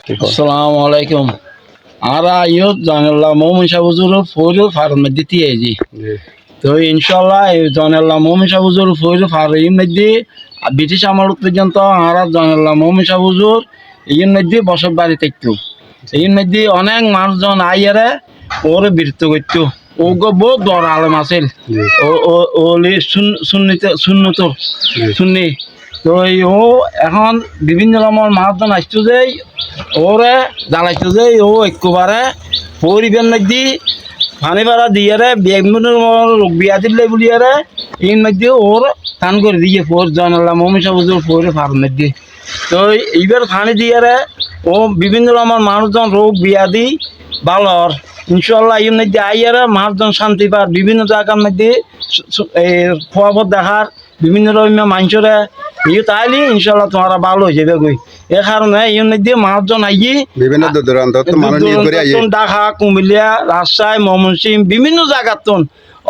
আসসালামু আলাইকুম। আরা ইয়ত জানাল্লাহ মোমিন সাহুজুর ফৌজুর ফার্ম দিতে আইজি। তো ইনশাআল্লাহ এই জানাল্লাহ মোমিন সাহুজুর ফৌজুর ফার্ম মধ্যে ব্রিটিশ আমল পর্যন্ত আরা জানাল্লাহ মোমিন সাহুজুর এই মধ্যে বসত বাড়ি থাকতো। এই মধ্যে অনেক মানুষজন আইয়ারে ওরে বৃত্ত করতো। ওগো বহুত বড় আলেম আছিল। ওলি সুন্নি তো ও এখন বিভিন্ন রকমের মানুষজন আসতো যে ওরে জ্বালাইতো যে ও একেবারে পরিবেশ মধ্যে পানি ভাড়া দিয়ে বিভিন্ন রোগ বিয়া দিলে বলিয়ারে এই মধ্যে ওর টান করে দিয়ে ফোর জানালাম মমি সাবুজুর ফোরে ফার্মের দিয়ে তো এইবার পানি দিয়ে ও বিভিন্ন রকমের মানুষজন রোগ বিয়াদি ভালোর ইনশাল্লাহ এর মধ্যে আইয়ারা মানুষজন শান্তি পার বিভিন্ন জায়গার মধ্যে খোয়া দেখার বিভিন্ন রকমের মানুষরা ইয়ে তাইলে ইনশাল্লাহ তোমারা ভালো হয়ে যাবে গই এ কারণে এর মধ্যে মানুষজন আইয়ে বিভিন্ন ঢাকা কুমিল্লা রাজশাহী ময়মনসিংহ বিভিন্ন জায়গার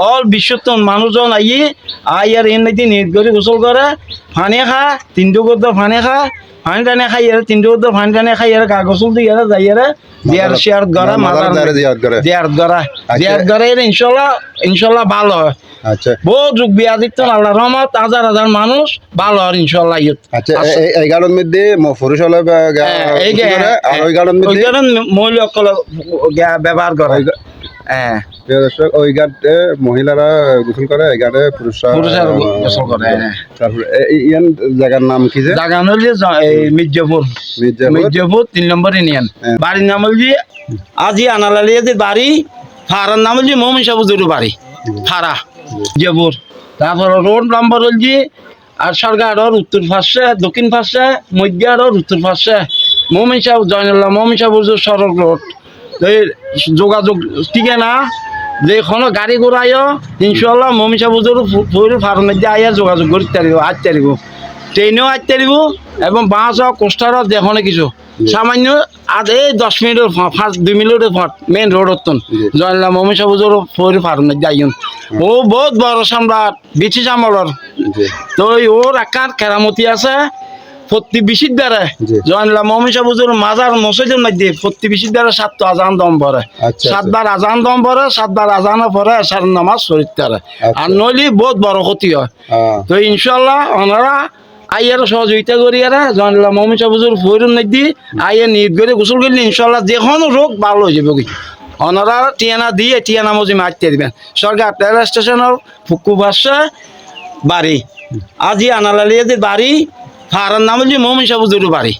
অল বিশ্বতন মানুষজন আইয়ে আইয়ার এর মধ্যে নিট করে গোসল করে পানি খা তিনটু করতে পানি খা পানি টানে খাই তিনটু করতে পানি টানে খাই গা গোসল দিয়ে যাইয়ারে জিয়ার শেয়ার করা জিয়ার করে ইনশাল্লাহ ভালো হয়। আচ্ছা বহুত যুগ বিয়া দিত আল্লাহ রহমত হাজার হাজার মানুষ ভালো হয় ইনশাল্লাহ। আচ্ছা এই গাড়ির মধ্যে পুরুষ হলে মহিলা ব্যবহার করে। হ্যাঁ ওই ঘাটে মহিলারা গোসল করে এই ঘাটে পুরুষরা গোসল করে। তারপরে ইয়ান জায়গার নাম কি যে জায়গা হল মির্জাপুর 3 নম্বর ইউনিয়ন। বাড়ির নাম হল আজি আনালালিয়া বাড়ি ফারার নাম হল মোমিন সাবুজুর বাড়ি ফারা জেপুর। তারপর রোড নাম্বার হল আর সরকারের উত্তর পাশে দক্ষিণ পাশে মধ্যার উত্তর পাশে মোমিন সাহেব জয়নুল্লাহ মোমিন সাবুজুর সড়ক রোড যোগাযোগ টিকে না যে কোনো গাড়ি ঘোড়াইও ইনশাল্লাহ মোমিন সাবুজুর ফার্মের দিয়ে আইয়া যোগাযোগ করতে পারিব আসতে পারিব ট্রেনেও আসতে পারিব এবং বাস হোক কোস্টারও দেখনে কিছু সামান্য আজ এই 10 মিনিটের 2 মিনিটের ফট মেন রোড হতন জয়নুল্লাহ মোমিন সাবুজুর ফার্মের দিয়ে আইন ও বহুত বড় সম্রাট ব্রিটিশ আমলের। তো ওর আকার কেরামতি আছে প্রতি বিশির দ্বারা জয়নুল্লাহ মোমিন সাবুজুর মাজার মসজিদের মধ্যে প্রতি বিশির দ্বারা 7 আজান দম পড়ে 7বার আজান দম পড়ে 7বার আজানও পড়ে সার নামাজ শরীর তারা আর নইলে বহুত বড় ক্ষতি হয়। তো ইনশাল্লাহ ওনারা আইয়ার সহযোগিতা করি জয়নুল্লাহ মোমিন সাবুজুর ফৈরুন নদী আইয়া নিদ করে গোসল করলে ইনশাল্লাহ যে কোনো রোগ ভালো হয়ে যাবে। ওনারা টিয়ানা দিয়ে টিয়ানা মজি মারতে দিবেন সরকার রেল স্টেশনের ফুকু বাসা বাড়ি আজি আনালালিয়া বাড়ি ফারার নাম হল মোমিন সাবুজুর বাড়ি।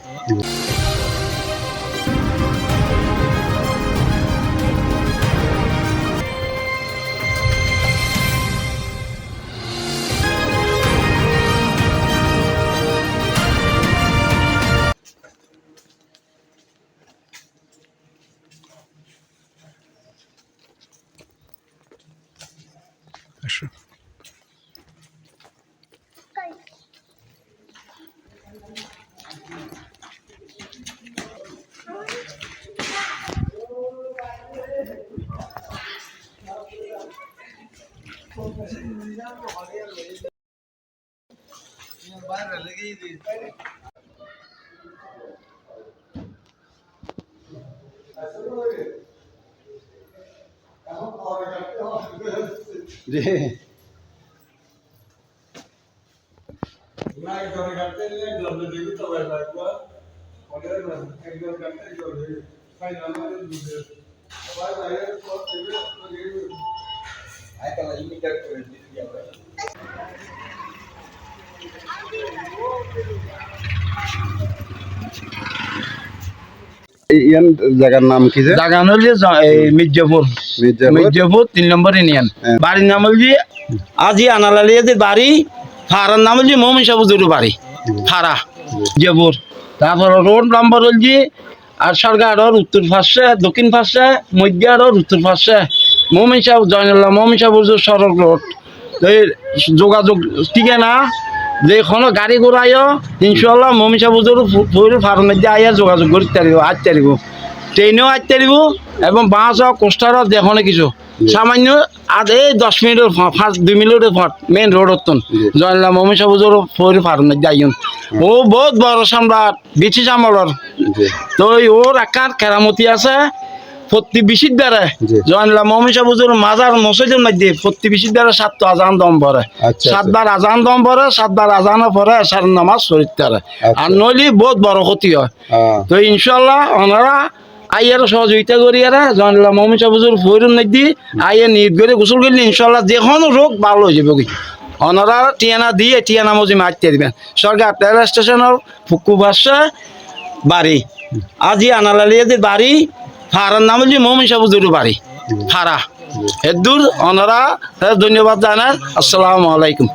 ইয়ান জায়গার নাম কি যে জায়গা হল মির্জাপুর 3 নম্বর ইউনিয়ন। বাড়ির নাম হল আজি আনালালিয়া বাড়ি ফারার নাম হল মোমিন সাবুজুর বাড়ি ফারা জেপুর। তারপর রোড নাম্বার হল আর সরকারের উত্তর পাশে দক্ষিণ পাশে মধ্যার উত্তর পাশে মোমিন সাহেব জয়নুল্লাহ মোমিন সাবুজুর সড়ক রোড যোগাযোগ টিকে না যে কোনো গাড়ি ঘোড়াইও ইনশাল্লাহ মোমিন সাবুজুর ফার্মের দিয়ে আইয়া যোগাযোগ করতে পারিব আসতে পারিব ট্রেনেও আসতে পারিব এবং বাঁশ হোক কোস্টার হোক দেখো না কিছু সামান্য আর এই 10 মিনিটের 2 মিনিটের ফট মেন রোড হতন জয়লা মমি সবুজের ফরি ফার্ম যাইন ও বহুত বড় সম্রাট ব্রিটিশ আমলের তো ওর আকার কেরামতি আছে প্রতি বিশির দ্বারা জয়লা মমি সবুজের মাজার মসজিদের মধ্যে প্রতি বিশির দ্বারা 7 আজান দম পড়ে 7বার আজান দম পড়ে 7বার আজানের পরে সার নামাজ শরীর তারা আর নইলে বহুত বড় ক্ষতি হয় তো ইনশাল্লাহ ওনারা আইয়ার সহযোগিতা করি আর জয়নুল্লাহ মমিন সাবুজুর ফৈরুন নদী আইয়া নিয়ত করে গোসল করলে ইনশাল্লাহ যে কোনো রোগ ভালো হয়ে যাবে ওনারা টিয়ানা দিয়ে টিয়ানা মজি মারতে দিবেন সরকার রেল স্টেশনের ফুকু বাসা বাড়ি আজি আনালালিয়াদের বাড়ি ফারার নাম হচ্ছে মমিন সাবুজুর বাড়ি ফারা এর দূর ওনারা ধন্যবাদ জানান আসসালামু আলাইকুম